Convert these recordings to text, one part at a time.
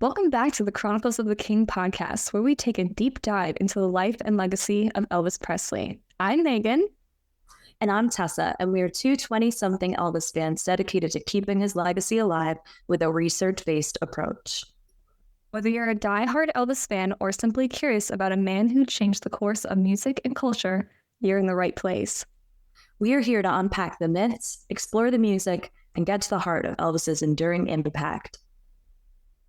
Welcome back to the Chronicles of the King podcast, where we take a deep dive into the life and legacy of Elvis Presley. I'm Megan. And I'm Tessa, and we are two 20-something Elvis fans dedicated to keeping his legacy alive with a research-based approach. Whether you're a diehard Elvis fan or simply curious about a man who changed the course of music and culture, you're in the right place. We are here to unpack the myths, explore the music, and get to the heart of Elvis's enduring impact.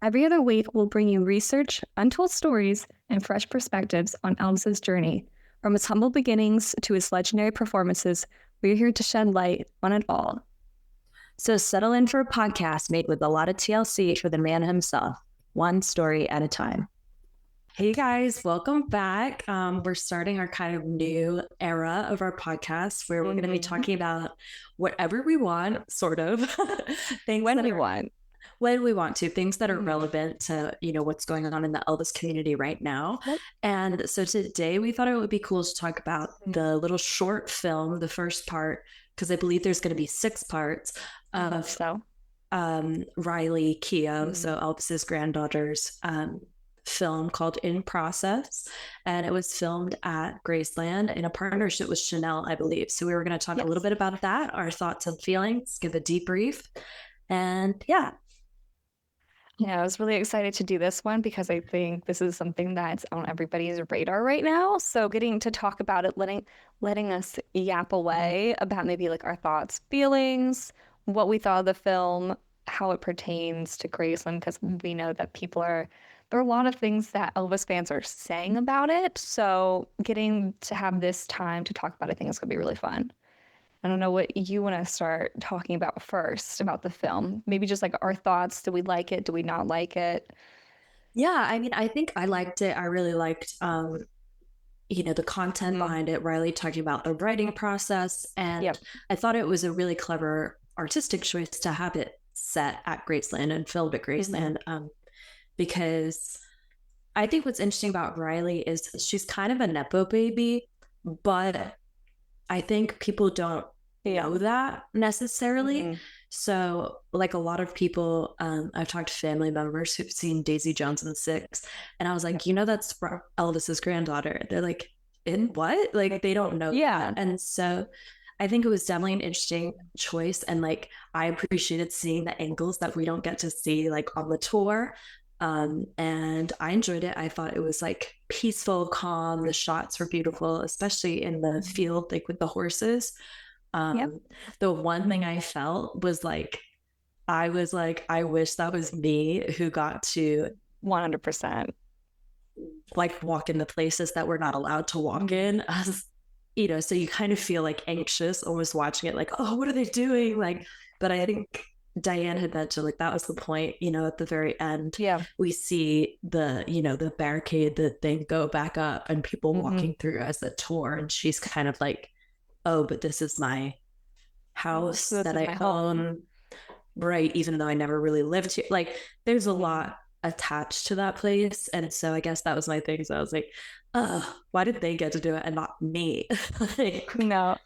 Every other week, we'll bring you research, untold stories, and fresh perspectives on Elvis's journey. From his humble beginnings to his legendary performances, we're here to shed light on it all. So settle in for a podcast made with a lot of TLC for the man himself, one story at a time. Hey guys, welcome back. We're starting our kind of new era of our podcast where we're going to be talking about whatever we want, sort of. When we want to, things that are relevant to, what's going on in the Elvis community right now. Yep. And so today we thought it would be cool to talk about the little short film, the first part, because I believe there's going to be 6 parts of Riley Keough, so Elvis's granddaughter's film called In Process. And it was filmed at Graceland in a partnership with Chanel, I believe. So we were going to talk a little bit about that, our thoughts and feelings, give a debrief. And yeah, I was really excited to do this one because I think this is something that's on everybody's radar right now. So getting to talk about it, letting us yap away about maybe like our thoughts, feelings, what we thought of the film, how it pertains to Graceland, because we know that there are a lot of things that Elvis fans are saying about it. So getting to have this time to talk about it, I think it's going to be really fun. I don't know what you want to start talking about first about the film. Maybe just like our thoughts. Do we like it? Do we not like it? Yeah, I mean, I think I liked it. I really liked, the content behind it. Riley talking about the writing process. And I thought it was a really clever artistic choice to have it set at Graceland and filmed at Graceland. Because I think what's interesting about Riley is she's kind of a Nepo baby, but I think people don't know that necessarily. So like a lot of people, I've talked to family members who've seen Daisy Jones and the Six, and I was like, that's Elvis's granddaughter. They're like, in what? Like they don't know that. And so I think it was definitely an interesting choice. And like, I appreciated seeing the angles that we don't get to see like on the tour. And I enjoyed it. I thought it was like peaceful, calm. The shots were beautiful, especially in the field, like with the horses. The one thing I felt was like, I wish that was me who got to 100% like walk in the places that we're not allowed to walk in. So you kind of feel like anxious almost watching it, like, oh, what are they doing? Like, but I think Diane had mentioned like that was the point, at the very end. We see the barricade, the thing go back up and people walking through as a tour, and she's kind of like, oh, but this is my house that I own, right? Even though I never really lived here. Like there's a lot attached to that place. And so I guess that was my thing. So I was like, why did they get to do it and not me? No.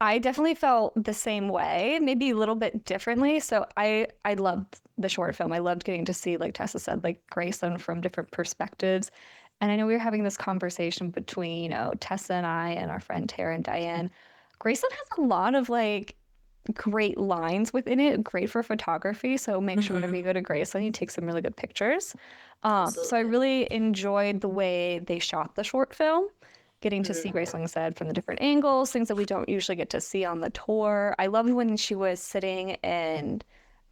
I definitely felt the same way, maybe a little bit differently. So I loved the short film. I loved getting to see, like Tessa said, like Graceland from different perspectives. And I know we were having this conversation between, Tessa and I and our friend Tara and Diane. Graceland has a lot of like great lines within it, great for photography. So make sure whenever you go to Graceland, you take some really good pictures. So I really enjoyed the way they shot the short film. Getting to see Graceland said from the different angles, things that we don't usually get to see on the tour. I loved when she was sitting in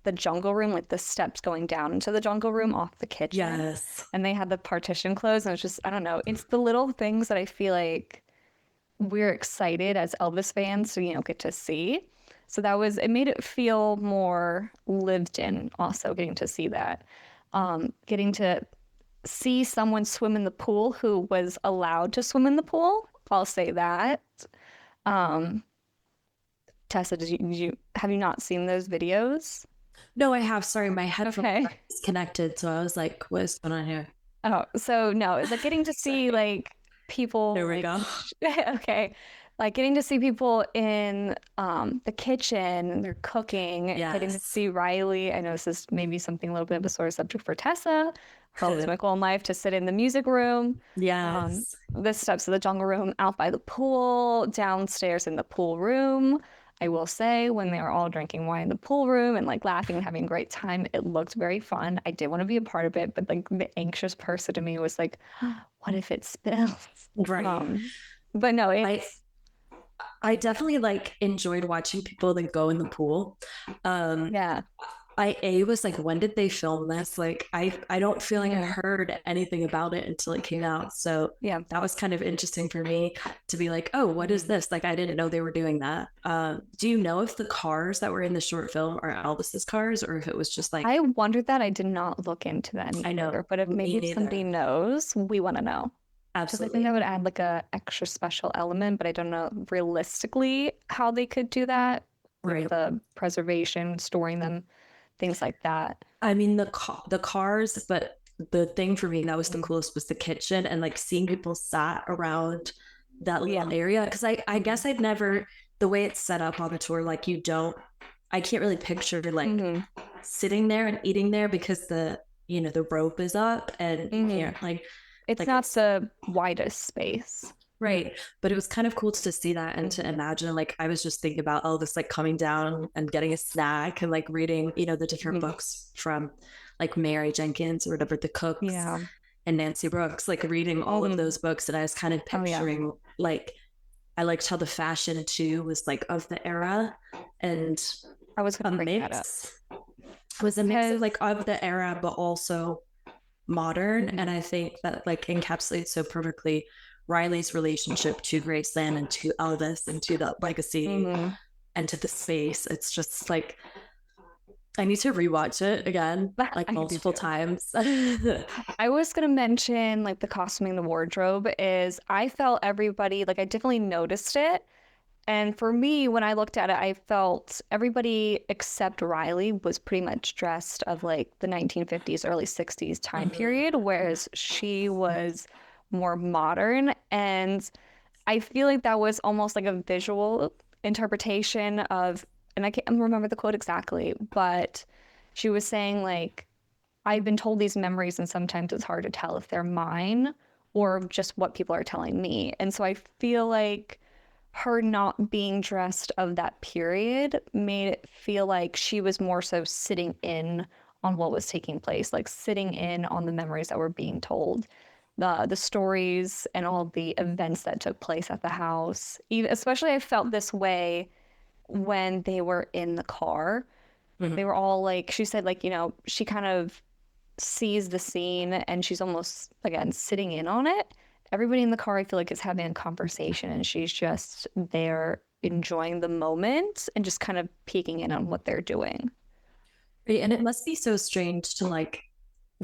the jungle room, like the steps going down into the jungle room off the kitchen. Yes. And they had the partition closed, and it's just, I don't know, it's the little things that I feel like we're excited as Elvis fans to, get to see. So it made it feel more lived in also, getting to see that. Getting to see someone swim in the pool who was allowed to swim in the pool. I'll say that. Tessa, have you not seen those videos? No, I have. Sorry, my headphone is disconnected, so I was like, what is going on here? Oh, so no, it's like getting to see like people. There we go. Okay. Like getting to see people in the kitchen and they're cooking, getting to Yes. see Riley. I know this is maybe something a little bit of a sore subject for Tessa. Her ultimate goal in life to sit in the music room, Yes. the steps of the jungle room, out by the pool, downstairs in the pool room. I will say, when they were all drinking wine in the pool room and like laughing and having a great time, it looked very fun. I did want to be a part of it, but like the anxious person to me was like, what if it spills? Right. But no, I it's I definitely like enjoyed watching people like go in the pool. Um, yeah. I was like, when did they film this? Like, I don't feel like I Mhm. heard anything about it until it came out. So Yeah. that was kind of interesting for me to be like, oh, what is Mhm. this? Like, I didn't know they were doing that. Do you know if the cars that were in the short film are Elvis's cars, or if it was just like, I wondered that. I did not look into that any I know, further, but if me maybe if somebody neither. knows, we want to know. Because I think that Absolutely. would add like a extra special element, but I don't know realistically how they could do that with Right. the preservation, storing them, things like that. I mean the cars, but the thing for me that was the Mhm. coolest was the kitchen and like seeing people sat around that Yeah. little area. Because I Mhm. guess I'd never the way it's set up on the tour, like you don't I can't really picture like Hmm. sitting there and eating there because the rope is up and you Hmm. can't It's like not it's the widest space. right. But it was kind of cool to see that and to Mhm. imagine, like, I was just thinking about Elvis, like, coming down and getting a snack and, like, reading, the different Mhm. books from, like, Mary Jenkins or whatever, the cooks Yeah. and Nancy Brooks, like, reading all of Hmm. those books. And I was kind of Oh yeah. picturing, like, I liked how the fashion, too, was, like, of the era and I was a gonna bring that up mix. It was a mix of, because like, of the era, but also modern. Mhm. And I think that like encapsulates so perfectly Riley's relationship to Graceland and to Elvis and to the legacy Mhm. and to the space. It's just like I need to rewatch it again, like I do multiple too. times. I was gonna mention like the costuming, the wardrobe is I felt everybody like I definitely noticed it. And for me, when I looked at it, I felt everybody except Riley was pretty much dressed of like the 1950s, early 60s time Mhm. period, whereas she was more modern. And I feel like that was almost like a visual interpretation of, and I can't remember the quote exactly, but she was saying like, I've been told these memories, and sometimes it's hard to tell if they're mine or just what people are telling me. And so I feel like her not being dressed of that period made it feel like she was more so sitting in on what was taking place, like sitting in on the memories that were being told, the stories and all the events that took place at the house. Even, especially I felt this way when they were in the car. They Mhm. were all like, she said, like, she kind of sees the scene and she's almost, again, sitting in on it. Everybody in the car, I feel like, is having a conversation and she's just there enjoying the moment and just kind of peeking in on what they're doing. Right, and it must be so strange to like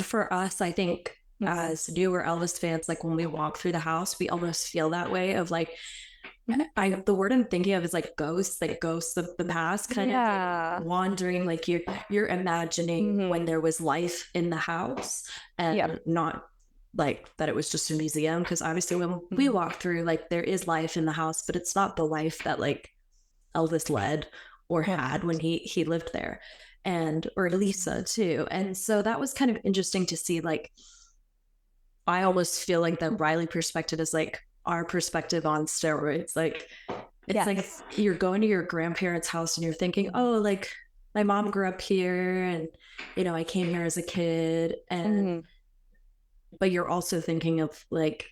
for us, I think Mhm. as newer Elvis fans, like when we walk through the house, we almost feel that way of like I the word I'm thinking of is like ghosts of the past, kind of like Yeah. wandering, like you're imagining when Hmm. there was life in the house Yep. and not like that it was just a museum. Because obviously when we Mhm. walk through, like there is life in the house, but it's not the life that like Elvis led or Yeah. had when he lived there. And or Lisa too. And so that was kind of interesting to see like I almost feel like the Riley perspective is like our perspective on steroids. Like it's like Yes. you're going to your grandparents' house and you're thinking, oh, like my mom grew up here and I came here as a kid and Hmm. but you're also thinking of like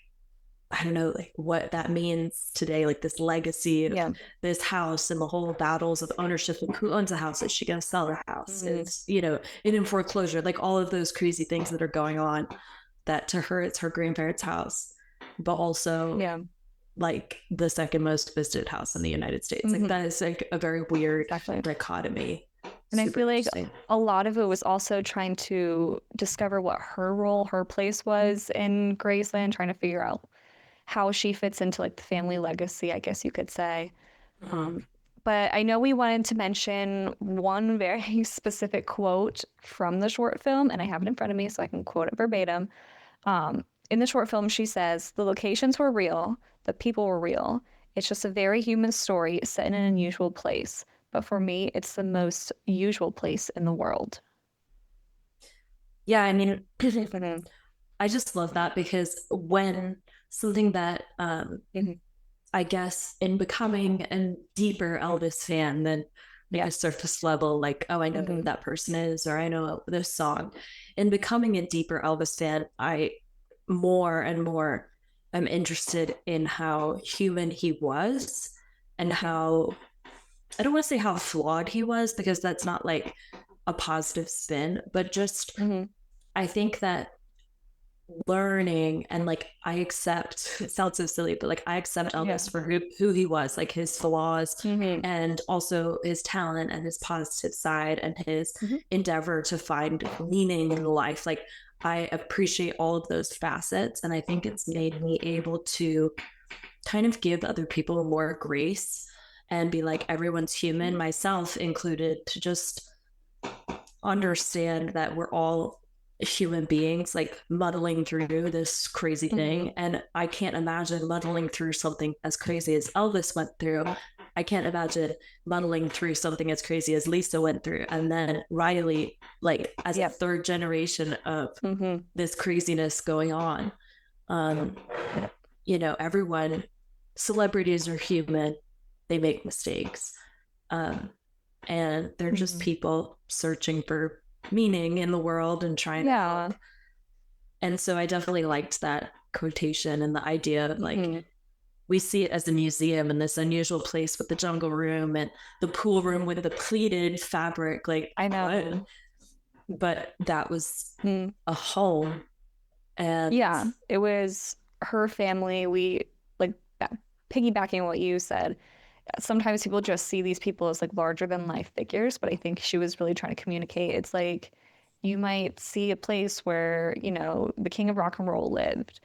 I don't know like what that means today, like this legacy of Yeah. this house and the whole battles of ownership and who owns a house. Is she gonna sell the house? Hmm. Is it in foreclosure, like all of those crazy things that are going on that to her it's her grandparents' house, but also Yeah. like the second most visited house in the United States. Like Hmm. that is like a very weird Exactly. dichotomy. And I Super feel like interesting. a lot of it was also trying to discover what her role, her place was in Graceland, trying to figure out how she fits into like the family legacy, I guess you could say. Mhm. Um, but I know we wanted to mention one very specific quote from the short film, and I have it in front of me so I can quote it verbatim. In the short film, she says, "The locations were real, the people were real. It's just a very human story set in an unusual place. But for me, it's the most usual place in the world. Yeah, I mean, I just love that because when something that I guess in becoming a deeper Elvis fan than a surface level, like, oh, I know who that person is, or I know this song. In becoming a deeper Elvis fan, I more and more am interested in how human he was and how, I don't want to say how flawed he was because that's not like a positive spin, but just I think that learning and like I accept, it sounds so silly, but like I accept Elvis for who he was, like his flaws and also his talent and his positive side and his endeavor to find meaning in life. Like I appreciate all of those facets, and I think it's made me able to kind of give other people more grace and be like, everyone's human, myself included, to just understand that we're all human beings, like muddling through this crazy thing. And I can't imagine muddling through something as crazy as Elvis went through. I can't imagine muddling through something as crazy as Lisa went through. And then Riley, like as a third generation of this craziness going on. You know, everyone, celebrities are human, they make mistakes. And they're just people searching for meaning in the world and trying to help. And so I definitely liked that quotation and the idea of like we see it as a museum in this unusual place with the jungle room and the pool room with the pleated fabric. Like I know, but that was a home. And it was her family. We like piggybacking on what you said, sometimes people just see these people as like larger than life figures, but I think she was really trying to communicate. It's like you might see a place where, you know, the king of rock and roll lived,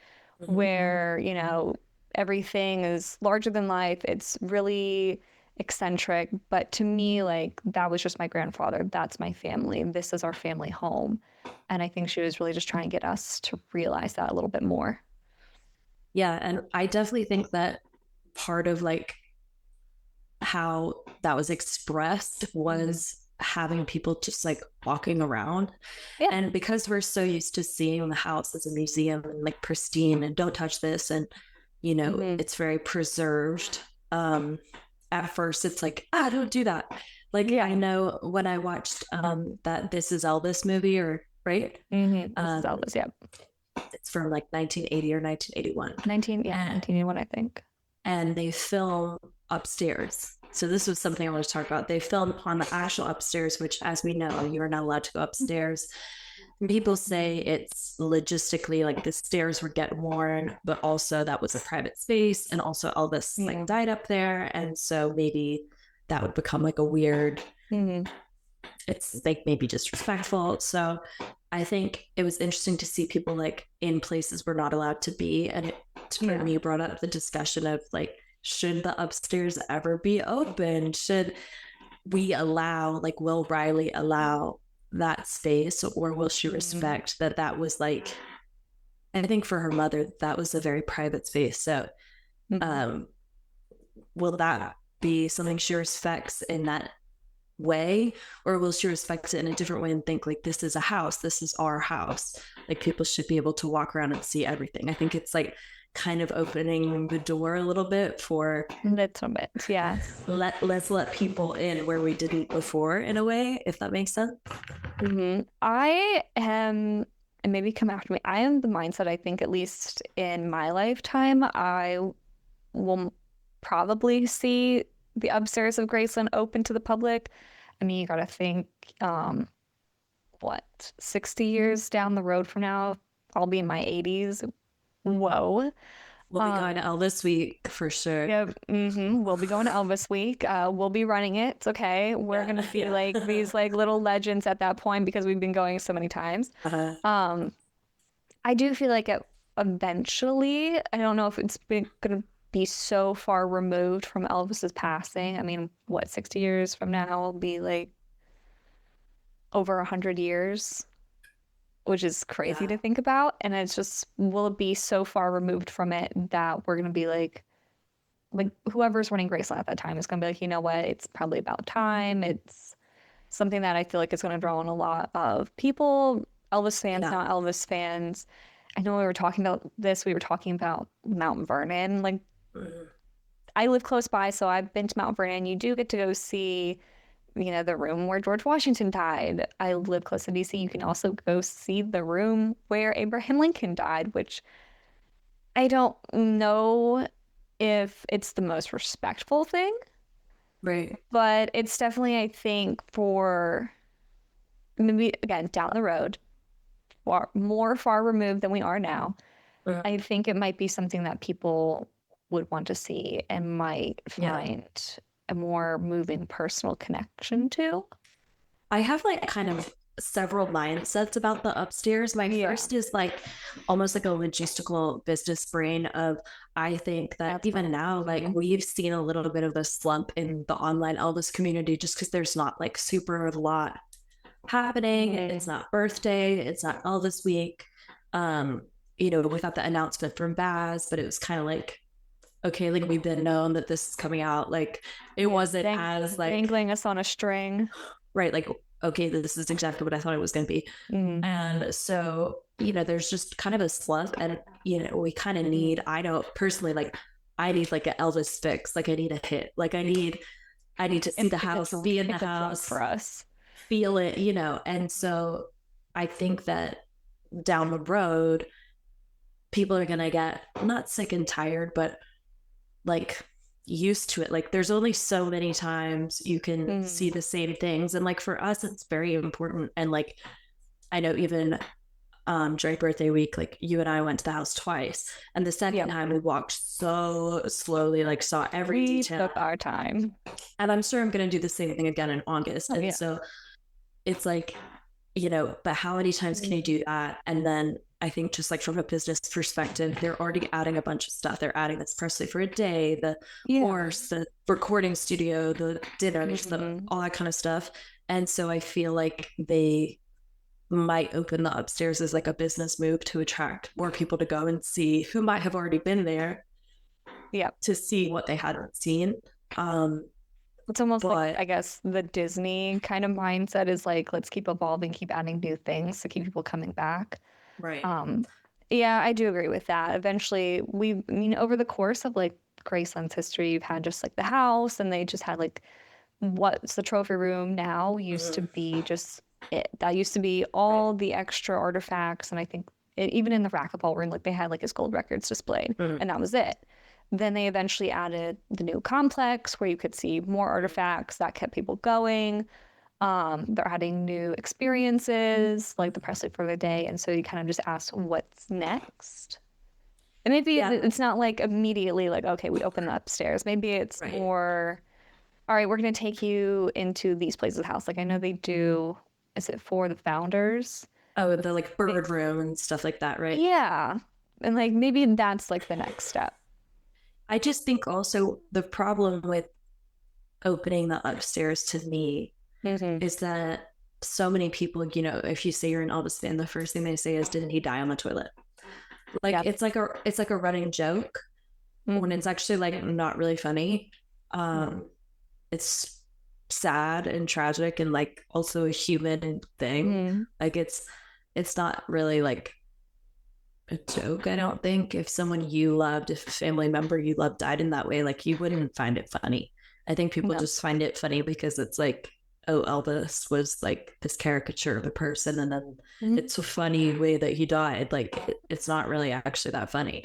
where, you know, everything is larger than life. It's really eccentric. But to me, like, that was just my grandfather. That's my family. This is our family home. And I think she was really just trying to get us to realize that a little bit more. Yeah. And I definitely think that part of like how that was expressed was having people just like walking around. And because we're so used to seeing the house as a museum and like pristine and don't touch this, and you know, it's very preserved. At first it's like, don't do that. Like I know when I watched that This Is Elvis movie, or right? This is Elvis, it's from like 1980 or 1981. 1981, I think. And they film upstairs. So this was something I want to talk about. They filmed on the actual upstairs, which, as we know, you are not allowed to go upstairs. And people say it's logistically like the stairs would get worn, but also that was a private space, and also Elvis like died up there, and so maybe that would become like a weird. It's like maybe disrespectful. So I think it was interesting to see people like in places we're not allowed to be, and it for me brought up the discussion of like, should the upstairs ever be open? Should we allow, like, will Riley allow that space, or will she respect that that was like, I think for her mother, that was a very private space. So will that be something she respects in that way, or will she respect it in a different way and think like, this is a house, this is our house, like people should be able to walk around and see everything? I think it's like kind of opening the door a little bit for little bit, let's let people in where we didn't before, in a way, if that makes sense. I am, and maybe come after me, I am the mindset, I think at least in my lifetime, I will probably see the upstairs of Graceland open to the public. I mean, you gotta think, 60 years down the road from now, I'll be in my 80s. Whoa. We'll be going to Elvis Week for sure. Yep. We'll be going to Elvis Week. We'll be running it. It's okay. We're gonna be like these like little legends at that point because we've been going so many times. I do feel like eventually, I don't know if it's gonna be so far removed from Elvis's passing. I mean, 60 years from now will be like over 100 years, which is crazy to think about. And it's just, will it be so far removed from it that we're going to be like, like whoever's running Graceland at that time is going to be like, you know what, it's probably about time. It's something that I feel like is going to draw in a lot of people, Elvis fans, Yeah. not Elvis fans. I know we were talking about this. We were talking about Mount Vernon. Like, I live close by, so I've been to Mount Vernon. You do get to go see, you know, the room where George Washington died. I live close to DC. You can also go see the room where Abraham Lincoln died, which I don't know if it's the most respectful thing, Right. but it's definitely, I think, for maybe again down the road, far removed than we are now. I think it might be something that people would want to see and might Yeah. find a more moving personal connection to. I have like kind of several mindsets about the upstairs. My first is like almost like a logistical business brain of I think that even now, like we've seen a little bit of a slump in the online Elvis community just because there's not like super a lot happening. It's not birthday, it's not Elvis week. You know, we got the announcement from Baz, but it was kind of like, okay, like we've been known that this is coming out. Like it wasn't as like dangling us on a string. Right, like, okay, this is exactly what I thought it was going to be. And so, you know, there's just kind of a slump, and you know, we kind of need, I know personally, like I need like an Elvis fix, like I need a hit, like I need to see the house, be in the house for us, feel it, you know. And so I think that down the road people are going to get not sick and tired, but like used to it. Like there's only so many times you can see the same things, and like for us it's very important. And like I know even during birthday week, like you and I went to the house twice, and the second time we walked so slowly, like saw every detail, took our time, and I'm sure I'm going to do the same thing again in August. And so it's like, you know, but how many times can you do that? And then I think just like from a business perspective, they're already adding a bunch of stuff. They're adding this Presley for a day, the horse, the recording studio, the dinners, all that kind of stuff. And so I feel like they might open the upstairs as like a business move to attract more people to go and see who might have already been there. To see what they hadn't seen. It's almost like, I guess, the Disney kind of mindset is like, let's keep evolving, keep adding new things to keep people coming back. Right. Yeah, I do agree with that. Eventually, I mean, over the course of like Graceland's history, you've had just like the house, and they just had like what's the trophy room now used to be just it. That used to be all the extra artifacts, and I think even in the racquetball room, like they had like his gold records displayed, and that was it. Then they eventually added the new complex where you could see more artifacts that kept people going. They're adding new experiences like the Presley for the day. And so you kind of just ask what's next. And maybe it's not like immediately like, okay, we open the upstairs. Maybe it's more, all right, we're going to take you into these places of the house. Like I know they do, is it for the founders? Oh, the like bird room and stuff like that, right? Yeah. And like maybe that's like the next step. I just think also the problem with opening the upstairs to me is that so many people, you know, if you say you're an Elvis fan, the first thing they say is, "Didn't he die on the toilet?" Like it's like a running joke when it's actually like not really funny. It's sad and tragic and like also a human thing. Like it's not really like a joke, I don't think. If someone you loved, if a family member you loved died in that way, like you wouldn't find it funny. I think people just find it funny because it's like, oh, Elvis was like this caricature of a person, and then it's a funny way that he died. Like it's not really actually that funny.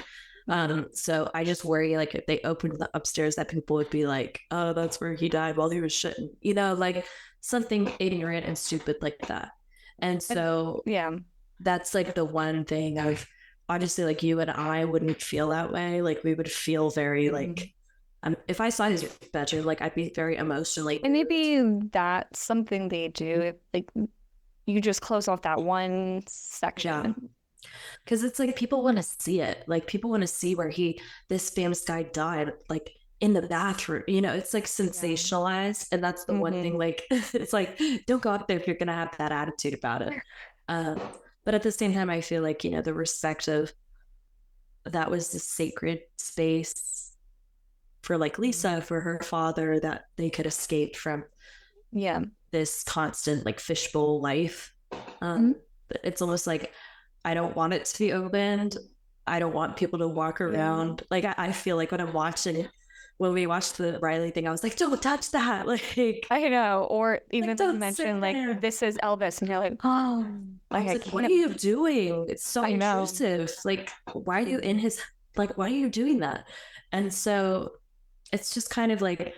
So I just worry like if they opened the upstairs that people would be like, oh, that's where he died while he was shitting, you know, like something ignorant and stupid like that. And so that's like the one thing I've honestly, like you and I wouldn't feel that way. Like we would feel very like, if I saw his bedroom, like I'd be very emotionally. And maybe that's something they do. Like you just close off that one section. Because it's like people want to see it. Like people want to see where this famous guy died, like in the bathroom. You know, it's like sensationalized, and that's the one thing. Like it's like don't go out there if you're gonna have that attitude about it. But at the same time, I feel like, you know, the respect of that was the sacred space for like Lisa, for her father, that they could escape from this constant like fishbowl life. It's almost like I don't want it to be opened. I don't want people to walk around. Like I feel like when I'm watching it, when we watched the Riley thing, I was like, don't touch that. Like I know. Or even like, mention like, this is Elvis, and you're like, oh, like what are you doing? It's so intrusive. Like, why are you in his, like, why are you doing that? And so it's just kind of like,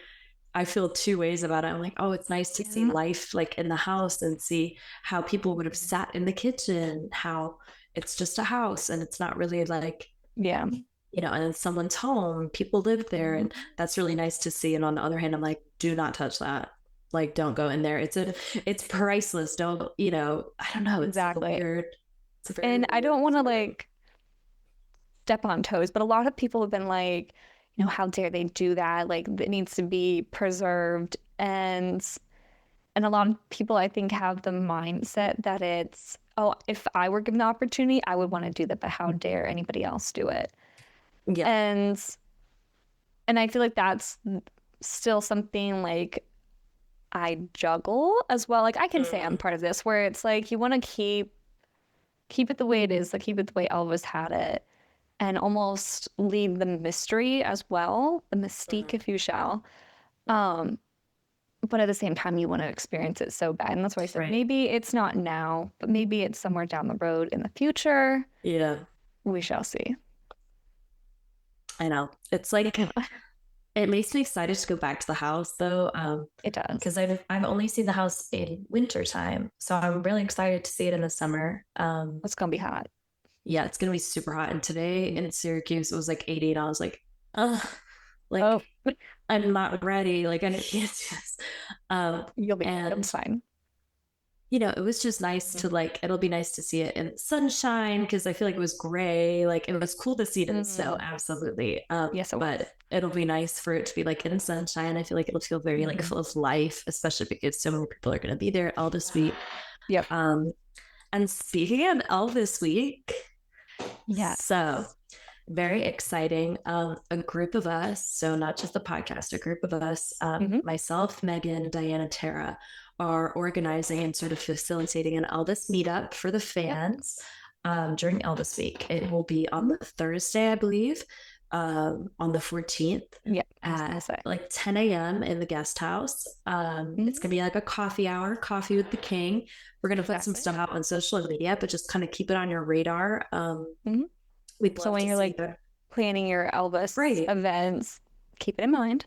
I feel two ways about it. I'm like, oh, it's nice to see life like in the house and see how people would have sat in the kitchen, how it's just a house and it's not really like, you know, and it's someone's home, people live there, and that's really nice to see. And on the other hand, I'm like, do not touch that. Like, don't go in there. It's priceless. Don't, you know, I don't know. It's exactly weird. It's and weird, I don't want to like step on toes, but a lot of people have been like, you know, how dare they do that? Like, it needs to be preserved. And a lot of people, I think, have the mindset that it's, oh, if I were given the opportunity, I would want to do that, but how dare anybody else do it? Yeah. And I feel like that's still something like I juggle as well. Like I can say I'm part of this, where it's like you want to keep it the way it is, like keep it the way Elvis had it, and almost leave the mystery as well, the mystique, if you shall. But at the same time, you want to experience it so bad. And that's why I said maybe it's not now, but maybe it's somewhere down the road in the future. Yeah. We shall see. I know. It's like, it makes me excited to go back to the house though. It does. Because I've only seen the house in winter time. So I'm really excited to see it in the summer. It's going to be hot. Yeah, it's going to be super hot. And today in Syracuse, it was like 80 and I was like, like, I'm not ready. Like, I can't do this. You'll be fine. You know, it was just nice to like, it'll be nice to see it in sunshine because I feel like it was gray. Like, it was cool to see it in snow. Absolutely. Yes, but it'll be nice for it to be like in sunshine. I feel like it'll feel very like full of life, especially because so many people are going to be there all this week. Yep. And speaking of Elvis week, yeah. So very exciting. A group of us, so not just the podcast, a group of us, myself, Megan, Diane, and Tara, are organizing and sort of facilitating an Elvis meetup for the fans during Elvis week. It will be on the Thursday, I believe, on the 14th at like 10 a.m. in the guest house. It's gonna be like a coffee hour, coffee with the king. We're gonna put some stuff out on social media, but just kind of keep it on your radar. So when you're like planning your Elvis events, keep it in mind.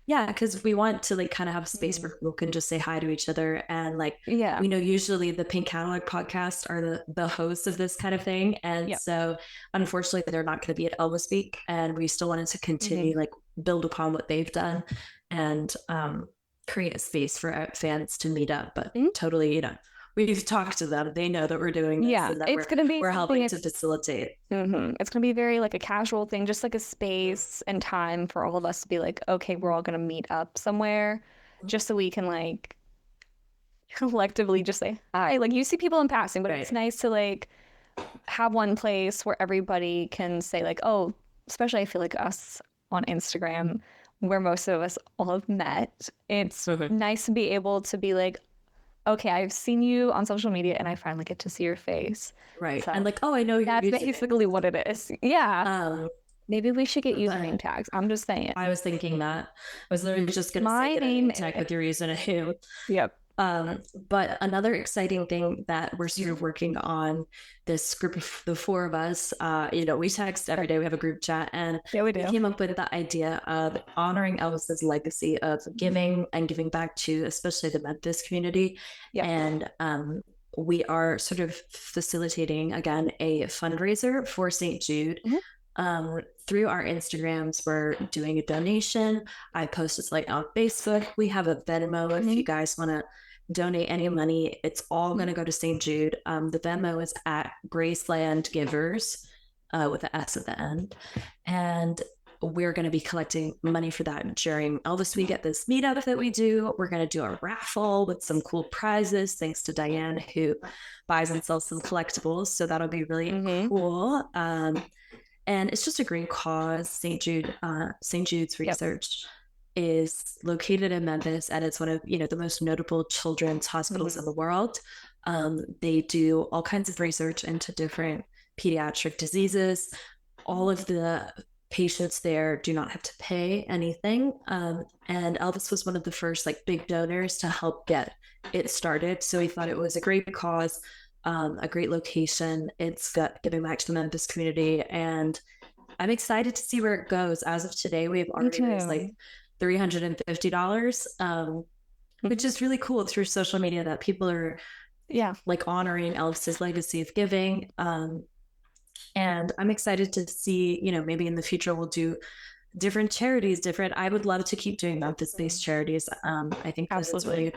Yeah, because we want to like kind of have a space where people can just say hi to each other. And like, we know usually the Pink Catalog podcast are the hosts of this kind of thing. And so unfortunately, they're not going to be at Elvis Week. And we still wanted to continue like build upon what they've done and create a space for fans to meet up. But totally, you know, we've talked to them. They know that we're doing this and that it's going to be, we're helping to facilitate. It's going to be very like a casual thing, just like a space and time for all of us to be like, okay, we're all going to meet up somewhere just so we can like collectively just say hi. Like you see people in passing, but it's nice to like have one place where everybody can say like, oh, especially I feel like us on Instagram where most of us all have met. It's nice to be able to be like, okay, I've seen you on social media and I finally get to see your face. Right. So, and like, oh, I know that's basically what it is. Yeah. Maybe we should get username tags. I'm just saying. I was thinking that. I was literally just going to say name tag with your username. Yep. But another exciting thing that we're sort of working on, this group of the four of us, you know, we text every day, we have a group chat, and we came up with the idea of honoring Elvis's legacy of giving and giving back to especially the Memphis community. And we are sort of facilitating again a fundraiser for St. Jude. Through our Instagrams, we're doing a donation. I posted like on Facebook. We have a Venmo if you guys want to donate any money. It's all going to go to St. Jude. The Venmo is at Graceland Givers with an S at the end. And we're going to be collecting money for that during Elvis Week at this meetup that we do. We're going to do a raffle with some cool prizes, thanks to Diane, who buys and sells some collectibles. So that'll be really cool. And it's just a great cause. St. Jude's Research is located in Memphis, and it's one of, you know, the most notable children's hospitals in the world. They do all kinds of research into different pediatric diseases. All of the patients there do not have to pay anything. And Elvis was one of the first like big donors to help get it started. So he thought it was a great cause, a great location. It's got giving back to the Memphis community, and I'm excited to see where it goes. As of today, we've already raised like $350, which is really cool through social media that people are like honoring Elvis's legacy of giving. And I'm excited to see, you know, maybe in the future we'll do different charities, I would love to keep doing Memphis-based charities. I think that's really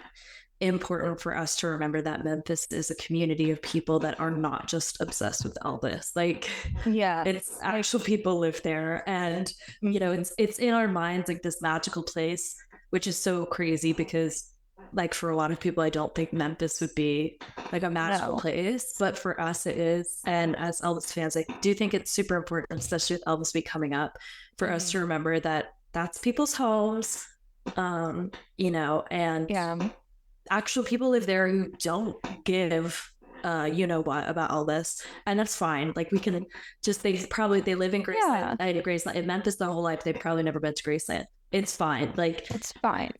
important for us to remember that Memphis is a community of people that are not just obsessed with Elvis. Like, it's actual people live there, and you know, it's in our minds like this magical place, which is so crazy because like for a lot of people, I don't think Memphis would be like a magical place, but for us it is. And as Elvis fans, I do think it's super important, especially with Elvis Week coming up, for us to remember that that's people's homes, you know, and actual people live there who don't give you know what about all this, and that's fine. Like we can just they live in Graceland, Graceland in Memphis their whole life. They've probably never been to Graceland. It's fine. Like it's fine.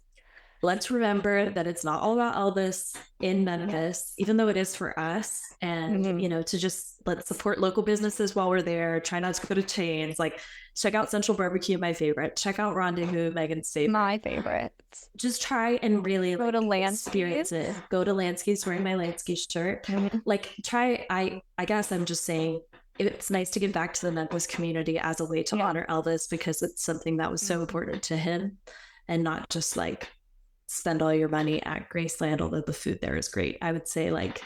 Let's remember that it's not all about Elvis in Memphis, even though it is for us. And, you know, to just let's support local businesses while we're there. Try not to go to chains. Like, check out Central Barbecue, my favorite. Check out Rendezvous, Megan's favorite. My favorite. Just try and really go to experience it. Go to Lansky's, wearing my Lansky shirt. Like, try. I guess I'm just saying it's nice to give back to the Memphis community as a way to honor Elvis, because it's something that was so important to him, and not just like spend all your money at Graceland, although the food there is great. I would say, like,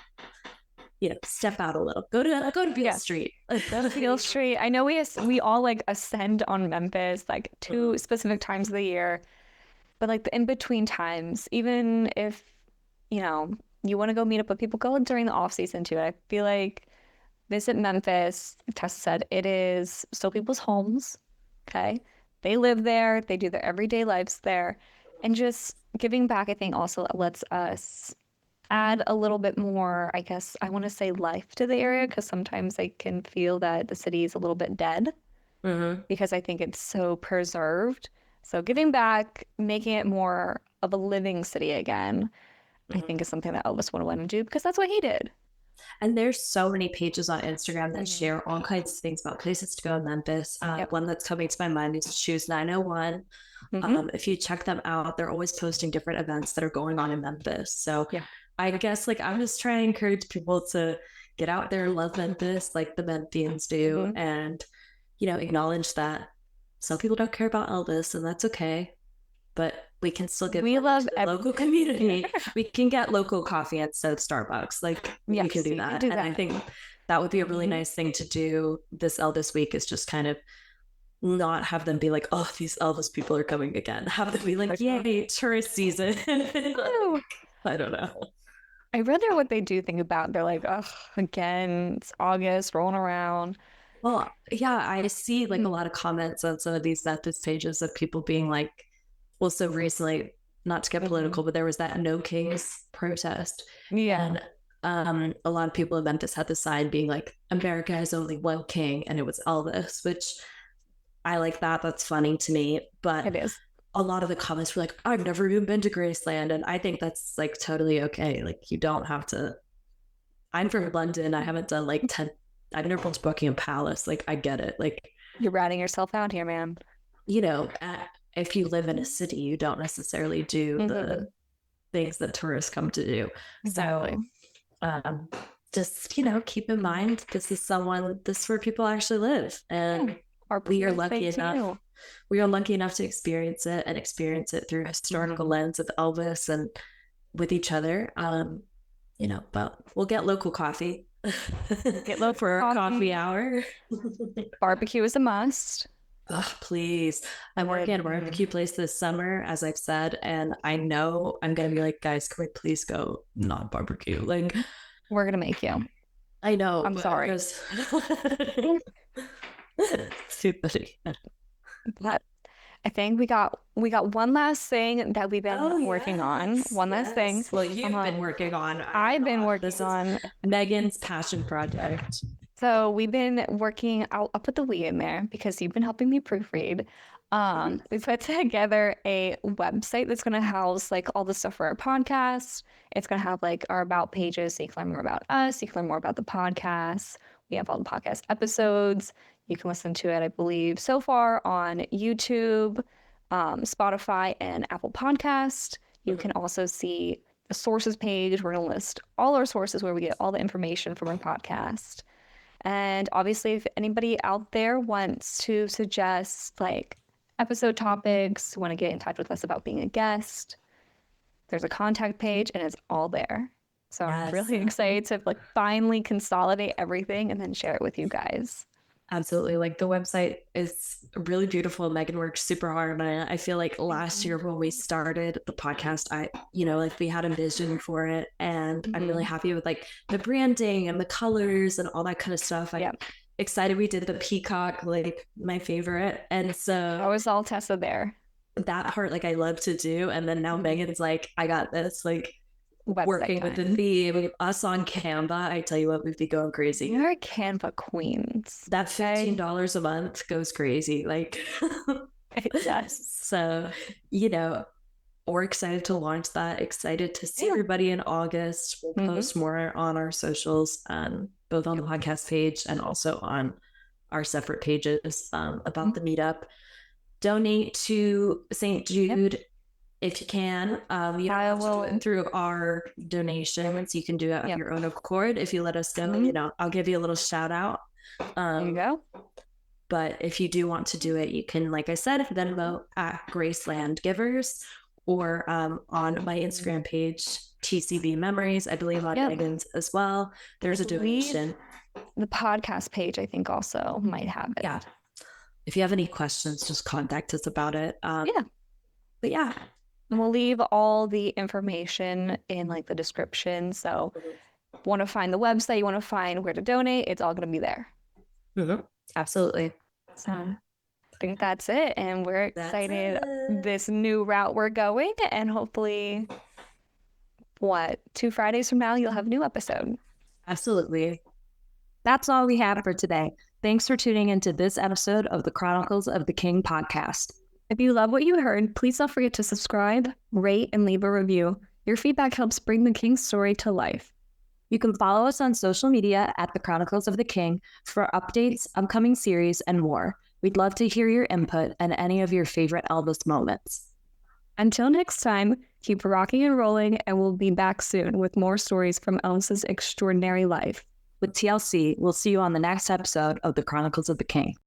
you know, step out a little. Go to Beale Street. Go to Beale Street. I know we all like ascend on Memphis like 2 specific times of the year, but like the in between times, even if you know you want to go meet up with people, go during the off season too. I feel like visit Memphis. Tessa said it is still people's homes. Okay, they live there. They do their everyday lives there, and just giving back, I think, also lets us add a little bit more, I guess, I want to say life to the area, because sometimes I can feel that the city is a little bit dead because I think it's so preserved. So giving back, making it more of a living city again, I think is something that Elvis would want to do, because that's what he did. And there's so many pages on Instagram that share all kinds of things about places to go in Memphis. One that's coming to my mind is Choose 901. If you check them out, they're always posting different events that are going on in Memphis. So I guess like I'm just trying to encourage people to get out there and love Memphis like the Memphians do, and you know, acknowledge that some people don't care about Elvis, and that's okay. But we can still give love the local community. We can get local coffee instead of Starbucks. Like we can do that. And I think that would be a really nice thing to do this Elvis week, is just kind of not have them be like, oh, these Elvis people are coming again. Have them be like, yay, tourist season. I don't know. I wonder what they do think about. They're like, oh, again, it's August, rolling around. Well, yeah, I see like a lot of comments on some of these Memphis pages of people being like, well, so recently, not to get political, but there was that No Kings protest. And a lot of people in Memphis had the sign being like, America has only one king, and it was Elvis, which I like that. That's funny to me. But it is. A lot of the comments were like, I've never even been to Graceland. And I think that's like totally okay. Like, you don't have to. I'm from London. I haven't done like 10. I've never been to Buckingham Palace. Like, I get it. Like, you're ratting yourself out here, man. You know, if you live in a city, you don't necessarily do the things that tourists come to do. Exactly. So just, you know, keep in mind, this is where people actually live. And we are lucky enough. We are lucky enough to experience it through a historical lens of Elvis and with each other. You know, but we'll get local coffee. Get local for our coffee hour. Barbecue is a must. Oh, please. I'm working at a barbecue place this summer, as I've said, and I know I'm going to be like, guys, can we please go not barbecue? Like, we're going to make you. I know. I'm sorry. Super. But I think we got one last thing that we've been working on. One last thing. Well, you've been working on. I've been working on Megan's passion project. So we've been working. I'll put the we in there because you've been helping me proofread. We put together a website that's going to house like all the stuff for our podcast. It's going to have like our about pages, so you can learn more about us. You can learn more about the podcast. We have all the podcast episodes. You can listen to it, I believe, so far on YouTube, Spotify, and Apple Podcast. You can also see the sources page. We're going to list all our sources where we get all the information from our podcast. And obviously, if anybody out there wants to suggest like episode topics, want to get in touch with us about being a guest, there's a contact page and it's all there. So I'm really excited to like finally consolidate everything and then share it with you guys. Absolutely. Like the website is really beautiful. Megan worked super hard on it. I feel like last year when we started the podcast, like we had a vision for it, and I'm really happy with like the branding and the colors and all that kind of stuff. I'm excited we did the peacock, like my favorite. And so I was all Tessa there. That part, like I love to do. And then now Megan's like, I got this, like working with the theme, us on Canva. I tell you what, we'd be going crazy. You're Canva queens. That $15 a month goes crazy. Like, yes. So, we're excited to launch that. Excited to see everybody in August. We'll post more on our socials, both on the podcast page and also on our separate pages about the meetup. Donate to St. Jude. If you can, you will through our donations. You can do it of your own accord. If you let us know, I'll give you a little shout out. There you go. But if you do want to do it, you can, like I said, Venmo at Graceland Givers, or on my Instagram page, TCB Memories. I believe on Megan's as well. There's a donation. The podcast page, I think, also might have it. Yeah. If you have any questions, just contact us about it. But yeah. And we'll leave all the information in like the description. So want to find the website, you want to find where to donate, it's all going to be there. Absolutely. So I think that's it. And we're excited this new route we're going. And hopefully, 2 Fridays from now, you'll have a new episode. Absolutely. That's all we have for today. Thanks for tuning into this episode of the Chronicles of the King podcast. If you love what you heard, please don't forget to subscribe, rate, and leave a review. Your feedback helps bring the King's story to life. You can follow us on social media at the Chronicles of the King for updates, upcoming series, and more. We'd love to hear your input and any of your favorite Elvis moments. Until next time, keep rocking and rolling, and we'll be back soon with more stories from Elvis's extraordinary life. With TLC, we'll see you on the next episode of the Chronicles of the King.